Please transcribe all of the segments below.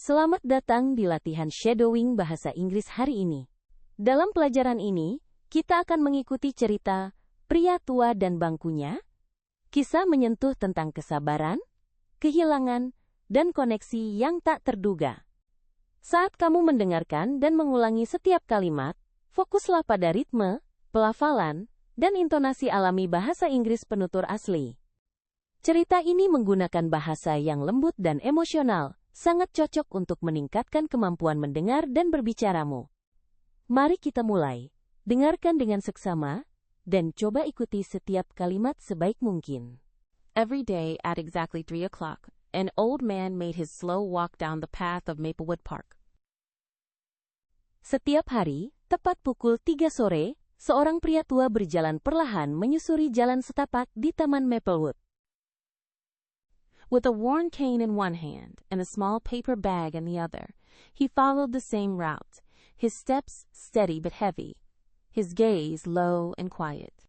Selamat datang di latihan shadowing bahasa Inggris hari ini. Dalam pelajaran ini, kita akan mengikuti cerita Pria Tua dan Bangkunya, kisah menyentuh tentang kesabaran, kehilangan, dan koneksi yang tak terduga. Saat kamu mendengarkan dan mengulangi setiap kalimat, fokuslah pada ritme, pelafalan, dan intonasi alami bahasa Inggris penutur asli. Cerita ini menggunakan bahasa yang lembut dan emosional, sangat cocok untuk meningkatkan kemampuan mendengar dan berbicaramu. Mari kita mulai. Dengarkan dengan seksama, dan coba ikuti setiap kalimat sebaik mungkin. Every day at exactly 3 o'clock, an old man made his slow walk down the path of Maplewood Park. Setiap hari, tepat pukul 3 sore, seorang pria tua berjalan perlahan menyusuri jalan setapak di Taman Maplewood. With a worn cane in one hand and a small paper bag in the other, he followed the same route, his steps steady but heavy, his gaze low and quiet.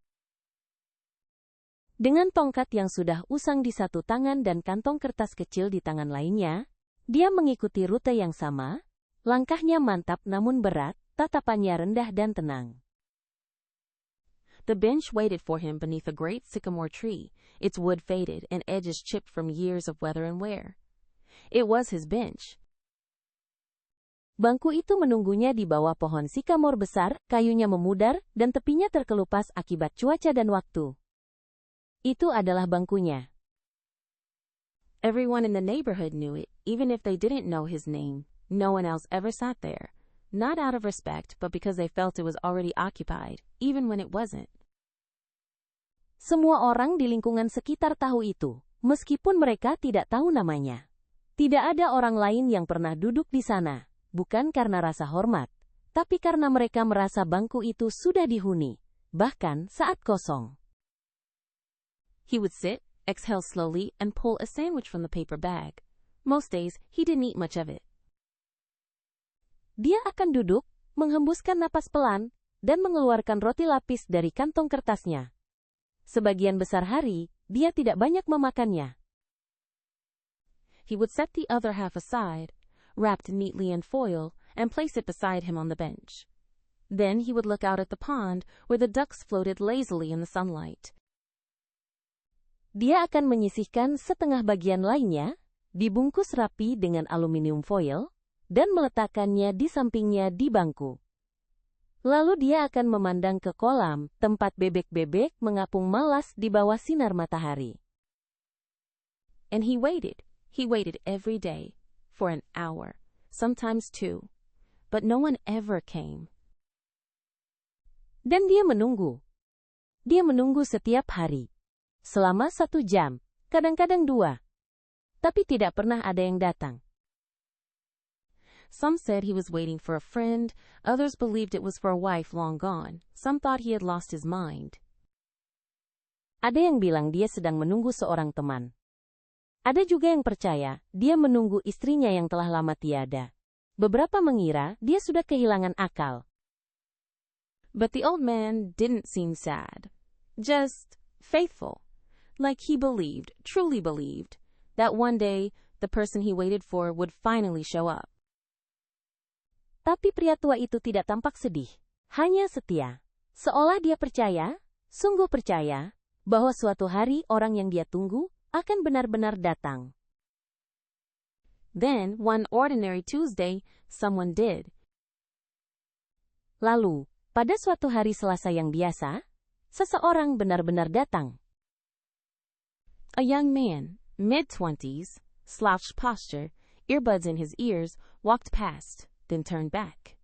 Dengan tongkat yang sudah usang di satu tangan dan kantong kertas kecil di tangan lainnya, dia mengikuti rute yang sama, langkahnya mantap namun berat, tatapannya rendah dan tenang. The bench waited for him beneath a great sycamore tree, its wood faded and edges chipped from years of weather and wear. It was his bench. Bangku itu menunggunya di bawah pohon sikamor besar, kayunya memudar, dan tepinya terkelupas akibat cuaca dan waktu. Itu adalah bangkunya. Everyone in the neighborhood knew it, even if they didn't know his name. No one else ever sat there. Not out of respect, but because they felt it was already occupied, even when it wasn't. Semua orang di lingkungan sekitar tahu itu, meskipun mereka tidak tahu namanya. Tidak ada orang lain yang pernah duduk di sana, bukan karena rasa hormat, tapi karena mereka merasa bangku itu sudah dihuni, bahkan saat kosong. He would sit, exhale slowly, and pull a sandwich from the paper bag. Most days, he didn't eat much of it. Dia akan duduk, menghembuskan napas pelan, dan mengeluarkan roti lapis dari kantong kertasnya. Sebagian besar hari, dia tidak banyak memakannya. He would set the other half aside, wrapped neatly in foil, and place it beside him on the bench. Then he would look out at the pond where the ducks floated lazily in the sunlight. Dia akan menyisihkan setengah bagian lainnya, dibungkus rapi dengan aluminium foil, dan meletakkannya di sampingnya di bangku. Lalu dia akan memandang ke kolam, tempat bebek-bebek mengapung malas di bawah sinar matahari. And he waited every day, for an hour, sometimes 2. But no one ever came. Dan dia menunggu. Dia menunggu setiap hari. Selama 1 jam, kadang-kadang 2. Tapi tidak pernah ada yang datang. Some said he was waiting for a friend, others believed it was for a wife long gone, some thought he had lost his mind. Ada yang bilang dia sedang menunggu seorang teman. Ada juga yang percaya dia menunggu istrinya yang telah lama tiada. Beberapa mengira dia sudah kehilangan akal. But the old man didn't seem sad, just faithful, like he believed, truly believed, that one day the person he waited for would finally show up. Tapi pria tua itu tidak tampak sedih, hanya setia. Seolah dia percaya, sungguh percaya, bahwa suatu hari orang yang dia tunggu akan benar-benar datang. Then, one ordinary Tuesday, someone did. Lalu, pada suatu hari Selasa yang biasa, seseorang benar-benar datang. A young man, mid-20s, slouched posture, earbuds in his ears, walked past. Then turned back.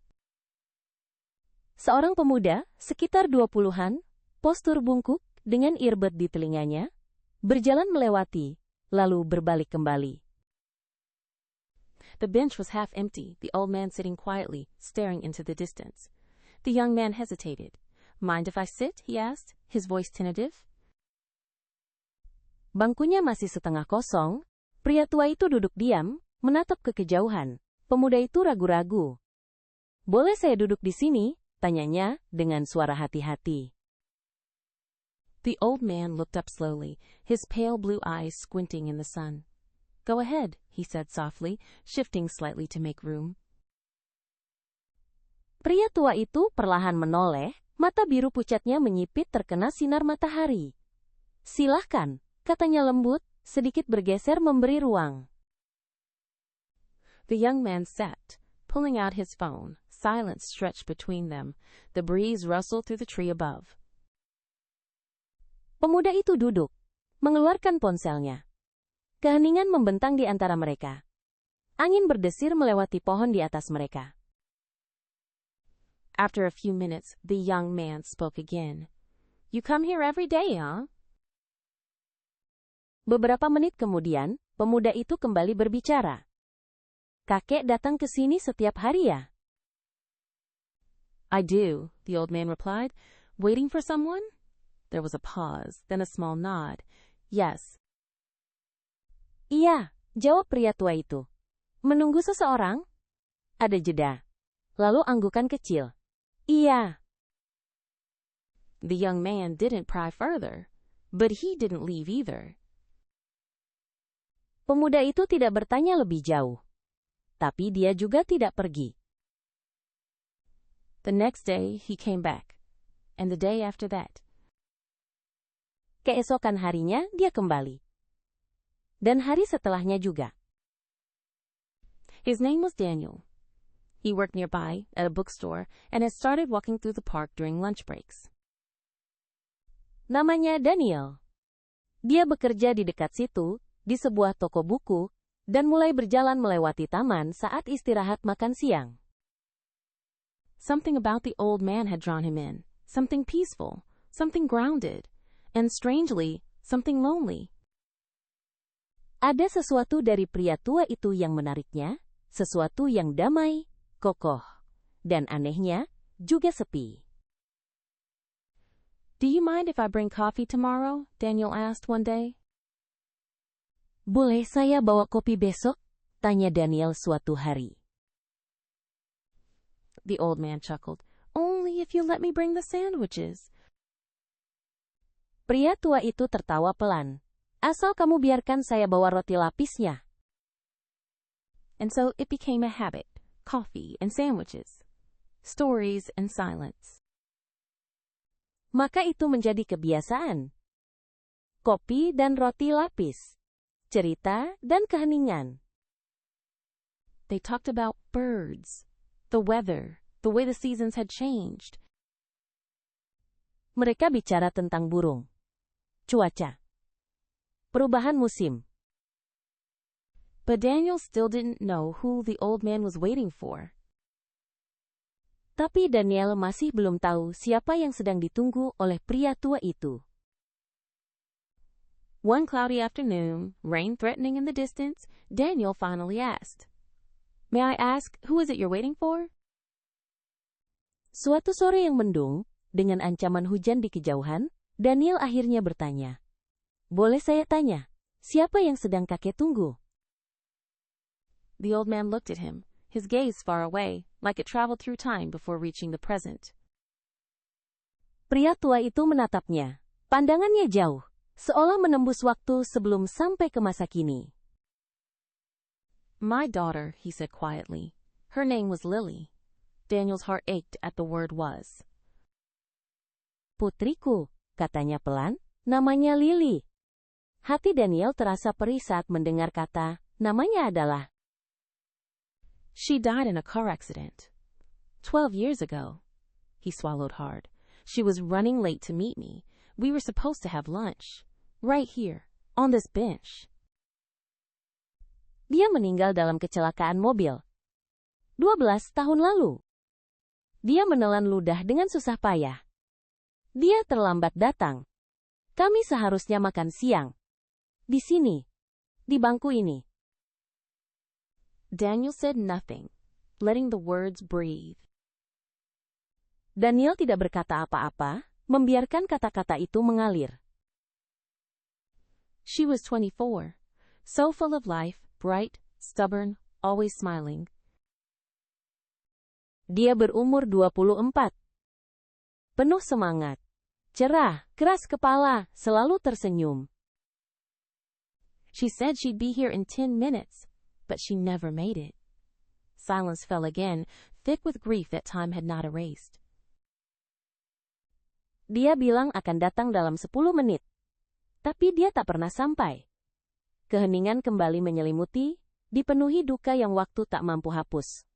Seorang pemuda, sekitar 20-an, postur bungkuk, dengan earbud di telinganya, berjalan melewati, lalu berbalik kembali. The bench was half empty, the old man sitting quietly, staring into the distance. The young man hesitated. Mind if I sit? He asked, his voice tentative. Bangkunya masih setengah kosong, pria tua itu duduk diam, menatap ke kejauhan. Pemuda itu ragu-ragu. Boleh saya duduk di sini? Tanyanya dengan suara hati-hati. The old man looked up slowly, his pale blue eyes squinting in the sun. Go ahead, he said softly, shifting slightly to make room. Pria tua itu perlahan menoleh, mata biru pucatnya menyipit terkena sinar matahari. Silahkan, katanya lembut, sedikit bergeser memberi ruang. The young man sat, pulling out his phone. Silence stretched between them. The breeze rustled through the tree above. Pemuda itu duduk, mengeluarkan ponselnya. Keheningan membentang di antara mereka. Angin berdesir melewati pohon di atas mereka. After a few minutes, the young man spoke again. You come here every day, huh? Beberapa menit kemudian, pemuda itu kembali berbicara. Kakek datang ke sini setiap hari ya? I do, the old man replied. Waiting for someone? There was a pause, then a small nod. Yes. Iya, jawab pria tua itu. Menunggu seseorang? Ada jeda. Lalu anggukan kecil. Iya. The young man didn't pry further, but he didn't leave either. Pemuda itu tidak bertanya lebih jauh. Tapi dia juga tidak pergi. The next day, he came back. And the day after that. Keesokan harinya, dia kembali. Dan hari setelahnya juga. His name was Daniel. He worked nearby at a bookstore and had started walking through the park during lunch breaks. Namanya Daniel. Dia bekerja di dekat situ, di sebuah toko buku, dan mulai berjalan melewati taman saat istirahat makan siang. Something about the old man had drawn him in. Something peaceful, something grounded, and strangely, something lonely. Ada sesuatu dari pria tua itu yang menariknya, sesuatu yang damai, kokoh, dan anehnya, juga sepi. Do you mind if I bring coffee tomorrow? Daniel asked one day. Boleh saya bawa kopi besok? Tanya Daniel suatu hari. The old man chuckled. Only if you let me bring the sandwiches. Pria tua itu tertawa pelan. Asal kamu biarkan saya bawa roti lapisnya. And so it became a habit. Coffee and sandwiches. Stories and silence. Maka itu menjadi kebiasaan. Kopi dan roti lapis. Cerita dan keheningan. They talked about birds, the weather, the way the seasons had changed. Mereka bicara tentang burung, cuaca, perubahan musim. But Daniel still didn't know who the old man was waiting for. Tapi Daniel masih belum tahu siapa yang sedang ditunggu oleh pria tua itu. One cloudy afternoon, rain threatening in the distance, Daniel finally asked, May I ask, who is it you're waiting for? Suatu sore yang mendung, dengan ancaman hujan di kejauhan, Daniel akhirnya bertanya, Boleh saya tanya, siapa yang sedang kakek tunggu? The old man looked at him, his gaze far away, like it traveled through time before reaching the present. Pria tua itu menatapnya, pandangannya jauh, seolah menembus waktu sebelum sampai ke masa kini. My daughter, he said quietly. Her name was Lily. Daniel's heart ached at the word was. Putriku, katanya pelan, namanya Lily. Hati Daniel terasa perih saat mendengar kata, namanya adalah. She died in a car accident. 12 years ago. He swallowed hard. She was running late to meet me. We were supposed to have lunch. Right here, on this bench. Dia meninggal dalam kecelakaan mobil. 12 tahun lalu. Dia menelan ludah dengan susah payah. Dia terlambat datang. Kami seharusnya makan siang. Di sini. Di bangku ini. Daniel said nothing, letting the words breathe. Daniel tidak berkata apa-apa, membiarkan kata-kata itu mengalir. She was 24, so full of life, bright, stubborn, always smiling. Dia berumur 24. Penuh semangat. Cerah, keras kepala, selalu tersenyum. She said she'd be here in 10 minutes, but she never made it. Silence fell again, thick with grief that time had not erased. Dia bilang akan datang dalam 10 menit. Tapi dia tak pernah sampai. Keheningan kembali menyelimuti, dipenuhi duka yang waktu tak mampu hapus.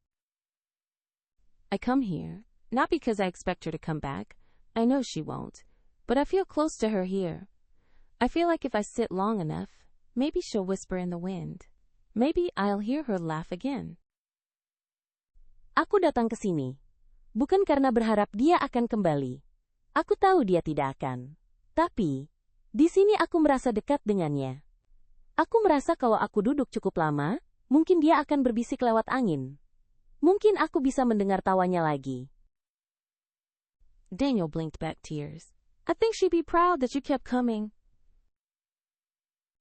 I come here, not because I expect her to come back. I know she won't. But I feel close to her here. I feel like if I sit long enough, maybe she'll whisper in the wind. Maybe I'll hear her laugh again. Aku datang ke sini. Bukan karena berharap dia akan kembali. Aku tahu dia tidak akan. Tapi, di sini aku merasa dekat dengannya. Aku merasa kalau aku duduk cukup lama, mungkin dia akan berbisik lewat angin. Mungkin aku bisa mendengar tawanya lagi. Daniel blinked back tears. I think she'd be proud that you kept coming.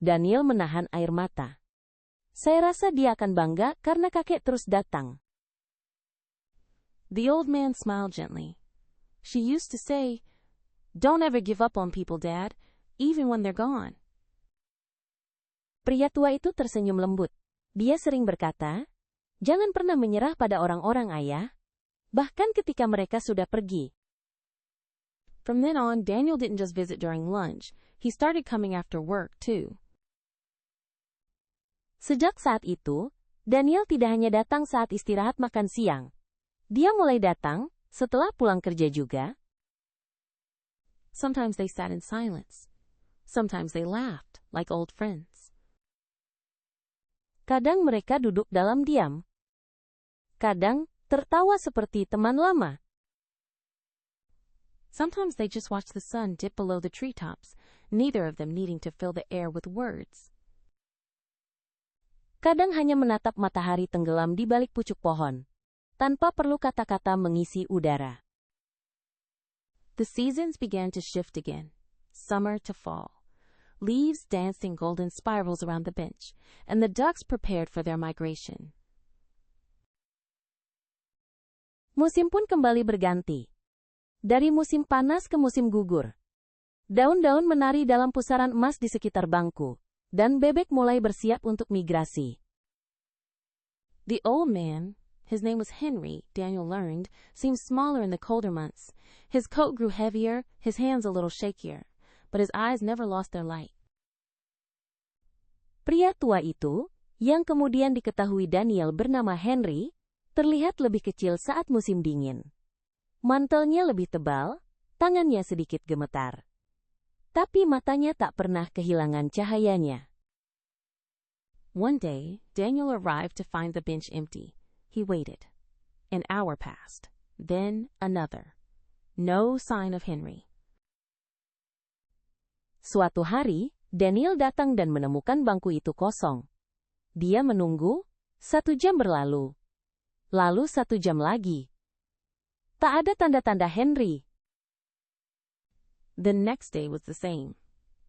Daniel menahan air mata. Saya rasa dia akan bangga karena kakek terus datang. The old man smiled gently. She used to say, "Don't ever give up on people, Dad, even when they're gone." Pria tua itu tersenyum lembut. Dia sering berkata, jangan pernah menyerah pada orang-orang ayah, bahkan ketika mereka sudah pergi. From then on, Daniel didn't just visit during lunch. He started coming after work, too. Sejak saat itu, Daniel tidak hanya datang saat istirahat makan siang. Dia mulai datang setelah pulang kerja juga. Sometimes they sat in silence. Sometimes they laughed, like old friends. Kadang mereka duduk dalam diam. Kadang tertawa seperti teman lama. Sometimes they just watched the sun dip below the treetops, neither of them needing to fill the air with words. Kadang hanya menatap matahari tenggelam di balik pucuk pohon, tanpa perlu kata-kata mengisi udara. The seasons began to shift again, summer to fall. Leaves danced in golden spirals around the bench, and the ducks prepared for their migration. Musim pun kembali berganti. Dari musim panas ke musim gugur. Daun-daun menari dalam pusaran emas di sekitar bangku, dan bebek mulai bersiap untuk migrasi. The old man, his name was Henry, Daniel learned, seemed smaller in the colder months. His coat grew heavier, his hands a little shakier, but his eyes never lost their light. Pria tua itu, yang kemudian diketahui Daniel bernama Henry, terlihat lebih kecil saat musim dingin. Mantelnya lebih tebal, tangannya sedikit gemetar. Tapi matanya tak pernah kehilangan cahayanya. One day, Daniel arrived to find the bench empty. He waited. An hour passed. Then another. No sign of Henry. Suatu hari, Daniel datang dan menemukan bangku itu kosong. Dia menunggu, 1 jam berlalu. Lalu 1 jam lagi. Tak ada tanda-tanda Henry. The next day was the same.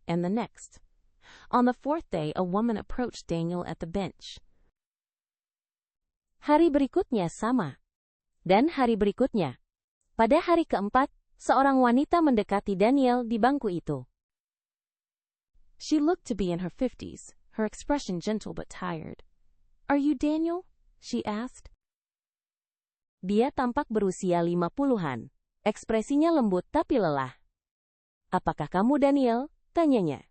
And the next. On the 4th day, a woman approached Daniel at the bench. Hari berikutnya sama. Dan hari berikutnya. Pada hari keempat, seorang wanita mendekati Daniel di bangku itu. She looked to be in her 50s, her expression gentle but tired. "Are you Daniel?" she asked. Dia tampak berusia 50-an. Ekspresinya lembut tapi lelah. Apakah kamu Daniel? Tanyanya.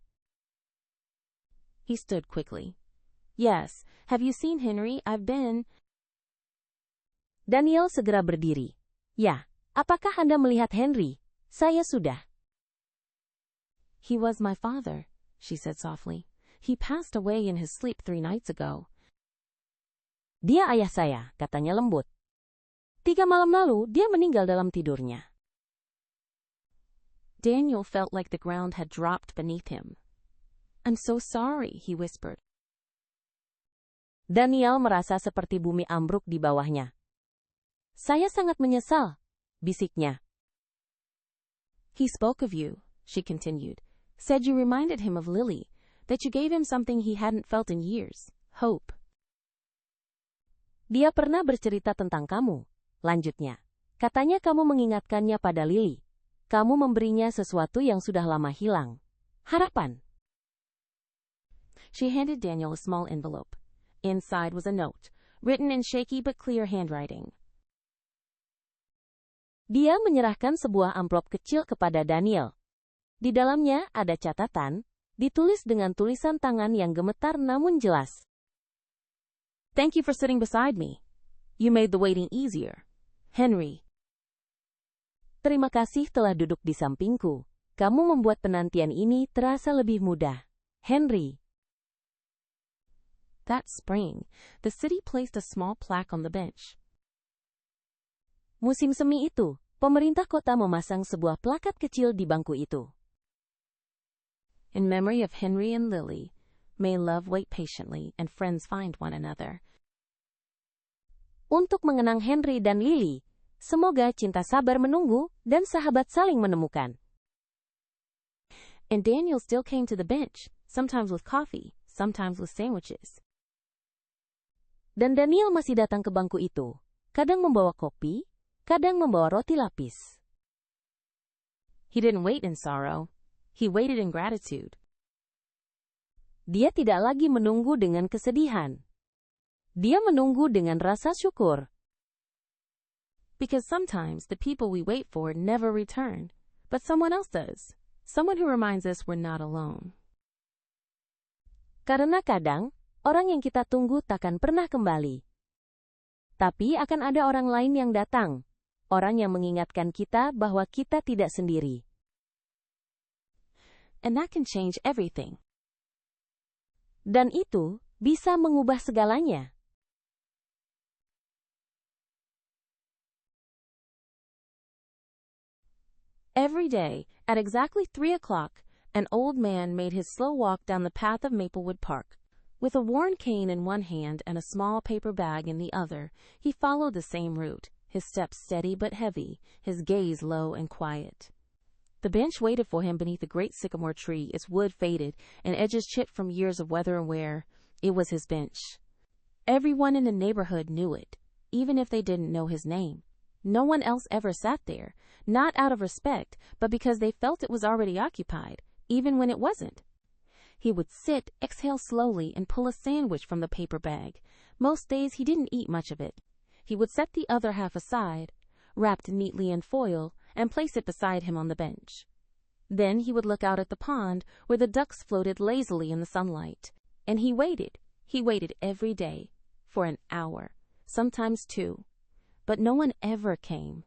He stood quickly. "Yes. Have you seen Henry? I've been..." Daniel segera berdiri. Ya, apakah Anda melihat Henry? Saya sudah. "He was my father," she said softly. "He passed away in his sleep 3 nights ago." Dia ayah saya, katanya lembut. 3 malam lalu, dia meninggal dalam tidurnya. Daniel felt like the ground had dropped beneath him. "I'm so sorry," he whispered. Daniel merasa seperti bumi ambruk di bawahnya. Saya sangat menyesal, bisiknya. "He spoke of you," she continued. "Said you reminded him of Lily, that you gave him something he hadn't felt in years, hope." Dia pernah bercerita tentang kamu, lanjutnya. Katanya kamu mengingatkannya pada Lily. Kamu memberinya sesuatu yang sudah lama hilang. Harapan. She handed Daniel a small envelope. Inside was a note, written in shaky but clear handwriting. Dia menyerahkan sebuah amplop kecil kepada Daniel. Di dalamnya ada catatan, ditulis dengan tulisan tangan yang gemetar namun jelas. Thank you for sitting beside me. You made the waiting easier. Henry. Terima kasih telah duduk di sampingku. Kamu membuat penantian ini terasa lebih mudah. Henry. That spring, the city placed a small plaque on the bench. Musim semi itu, pemerintah kota memasang sebuah plakat kecil di bangku itu. In memory of Henry and Lily, may love wait patiently and friends find one another. Untuk mengenang Henry dan Lily, semoga cinta sabar menunggu dan sahabat saling menemukan. And Daniel still came to the bench, sometimes with coffee, sometimes with sandwiches. Dan Daniel masih datang ke bangku itu, kadang membawa kopi, kadang membawa roti lapis. He didn't wait in sorrow. He waited in gratitude. Dia tidak lagi menunggu dengan kesedihan. Dia menunggu dengan rasa syukur. Because sometimes the people we wait for never return, but someone else does. Someone who reminds us we're not alone. Karena kadang, orang yang kita tunggu takkan pernah kembali. Tapi akan ada orang lain yang datang. Orang yang mengingatkan kita bahwa kita tidak sendiri. And that can change everything. Dan itu bisa mengubah segalanya. Every day, at exactly 3 o'clock, an old man made his slow walk down the path of Maplewood Park. With a worn cane in one hand and a small paper bag in the other, he followed the same route. His steps steady but heavy, his gaze low and quiet. The bench waited for him beneath a great sycamore tree, its wood faded and edges chipped from years of weather and wear. It was his bench. Everyone in the neighborhood knew it, even if they didn't know his name. No one else ever sat there, not out of respect, but because they felt it was already occupied, even when it wasn't. He would sit, exhale slowly, and pull a sandwich from the paper bag. Most days he didn't eat much of it. He would set the other half aside, wrapped neatly in foil, and place it beside him on the bench. Then he would look out at the pond where the ducks floated lazily in the sunlight. And he waited every day, for an hour, sometimes 2. But no one ever came.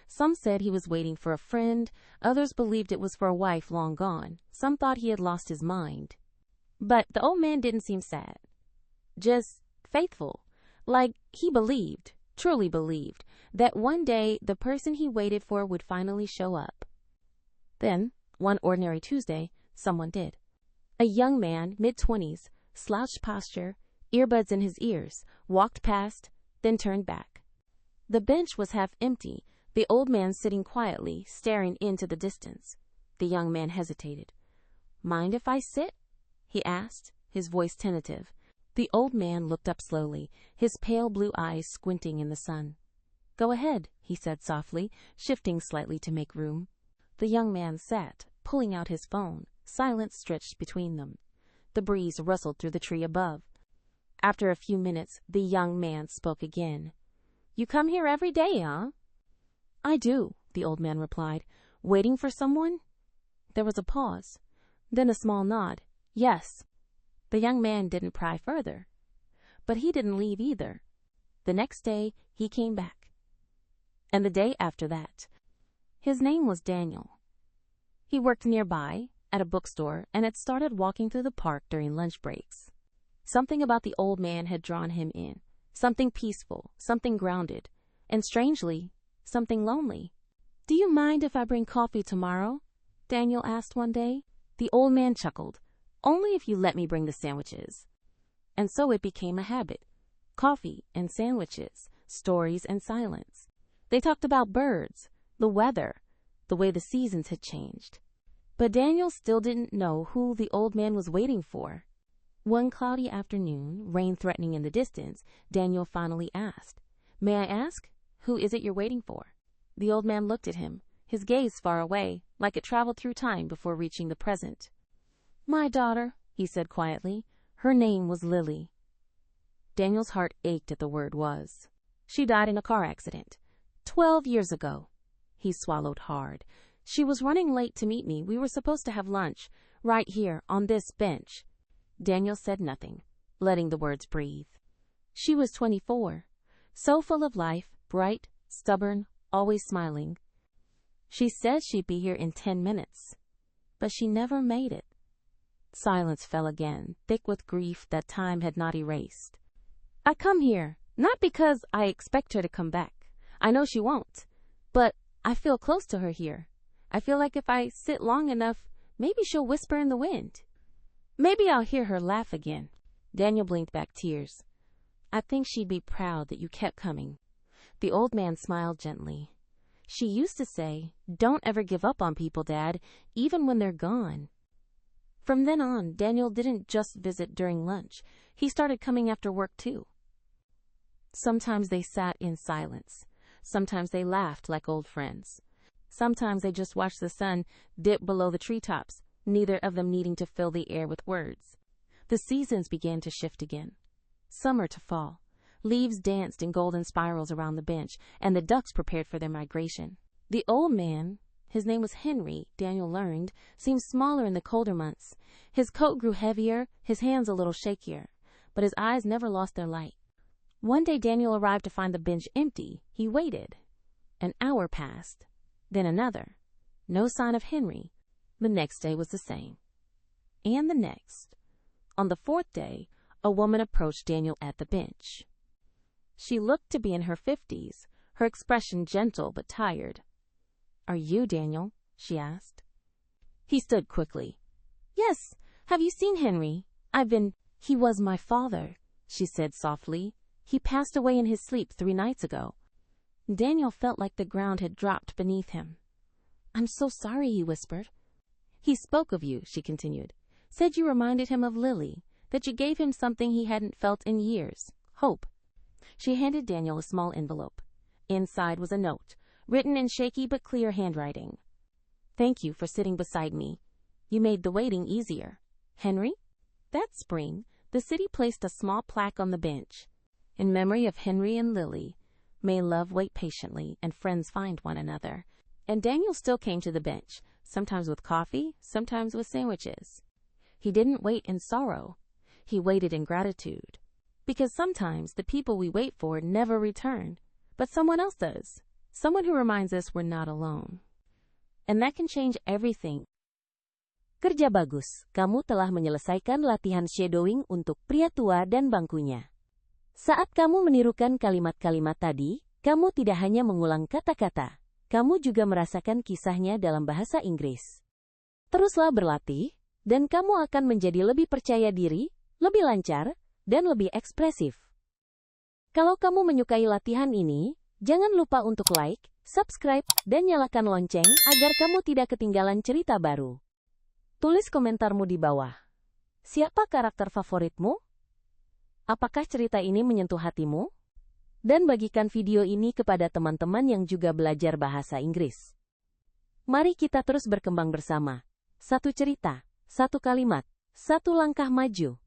Some said he was waiting for a friend, others believed it was for a wife long gone, some thought he had lost his mind. But the old man didn't seem sad. Just faithful. Like he believed, truly believed, that one day the person he waited for would finally show up. Then, one ordinary Tuesday, someone did. A young man, mid-20s, slouched posture, earbuds in his ears, walked past, then turned back. The bench was half empty, the old man sitting quietly, staring into the distance. The young man hesitated. "Mind if I sit?" he asked, his voice tentative. The old man looked up slowly, his pale blue eyes squinting in the sun. "Go ahead," he said softly, shifting slightly to make room. The young man sat, pulling out his phone, silence stretched between them. The breeze rustled through the tree above. After a few minutes, the young man spoke again. "You come here every day, huh?" "I do," the old man replied. "Waiting for someone?" There was a pause, then a small nod. "Yes." The young man didn't pry further. But he didn't leave either. The next day, he came back. And the day after that. His name was Daniel. He worked nearby, at a bookstore, and had started walking through the park during lunch breaks. Something about the old man had drawn him in. Something peaceful, something grounded, and strangely, something lonely. "Do you mind if I bring coffee tomorrow?" Daniel asked one day. The old man chuckled. "Only if you let me bring the sandwiches." And so it became a habit. Coffee and sandwiches, stories and silence. They talked about birds, the weather, the way the seasons had changed. But Daniel still didn't know who the old man was waiting for. One cloudy afternoon, rain threatening in the distance, Daniel finally asked, "May I ask, who is it you're waiting for?" The old man looked at him, his gaze far away, like it traveled through time before reaching the present. "My daughter," he said quietly, Her name was Lily. Daniel's heart ached at the word was. She died in a car accident 12 years ago. He swallowed hard. She was running late to meet me. We were supposed to have lunch right here on this bench. Daniel said nothing, letting the words breathe. She was 24, so full of life, bright, stubborn, always smiling. She said she'd be here in 10 minutes, but she never made it. Silence fell again, thick with grief that time had not erased. I come here, not because I expect her to come back. I know she won't, but I feel close to her here. I feel like if I sit long enough, maybe she'll whisper in the wind. Maybe I'll hear her laugh again. Daniel blinked back tears. I think she'd be proud that you kept coming. The old man smiled gently. She used to say, "Don't ever give up on people, Dad, even when they're gone." From then on, Daniel didn't just visit during lunch. He started coming after work, too. Sometimes they sat in silence. Sometimes they laughed like old friends. Sometimes they just watched the sun dip below the treetops, neither of them needing to fill the air with words. The seasons began to shift again. Summer to fall. Leaves danced in golden spirals around the bench, and the ducks prepared for their migration. The old man, his name was Henry, Daniel learned, seemed smaller in the colder months. His coat grew heavier, his hands a little shakier, but his eyes never lost their light. One day Daniel arrived to find the bench empty. He waited. An hour passed, then another. No sign of Henry. The next day was the same. And the next. On the fourth day, a woman approached Daniel at the bench. She looked to be in her 50s, her expression gentle but tired. "Are you Daniel?" she asked. He stood quickly. "Yes. Have you seen Henry? He was my father," she said softly. "He passed away in his sleep 3 nights ago." Daniel felt like the ground had dropped beneath him. "I'm so sorry," he whispered. "He spoke of you," she continued. "Said you reminded him of Lily, that you gave him something he hadn't felt in years. Hope." She handed Daniel a small envelope. Inside was a note, written in shaky but clear handwriting. "Thank you for sitting beside me. You made the waiting easier. Henry?" That spring, the city placed a small plaque on the bench. "In memory of Henry and Lily, may love wait patiently and friends find one another." And Daniel still came to the bench, sometimes with coffee, sometimes with sandwiches. He didn't wait in sorrow. He waited in gratitude. Because sometimes the people we wait for never return, but someone else does. Someone who reminds us we're not alone. And that can change everything. Kerja bagus, kamu telah menyelesaikan latihan shadowing untuk pria tua dan bangkunya. Saat kamu menirukan kalimat-kalimat tadi, kamu tidak hanya mengulang kata-kata, kamu juga merasakan kisahnya dalam bahasa Inggris. Teruslah berlatih, dan kamu akan menjadi lebih percaya diri, lebih lancar, dan lebih ekspresif. Kalau kamu menyukai latihan ini, jangan lupa untuk like, subscribe, dan nyalakan lonceng agar kamu tidak ketinggalan cerita baru. Tulis komentarmu di bawah. Siapa karakter favoritmu? Apakah cerita ini menyentuh hatimu? Dan bagikan video ini kepada teman-teman yang juga belajar bahasa Inggris. Mari kita terus berkembang bersama. Satu cerita, satu kalimat, satu langkah maju.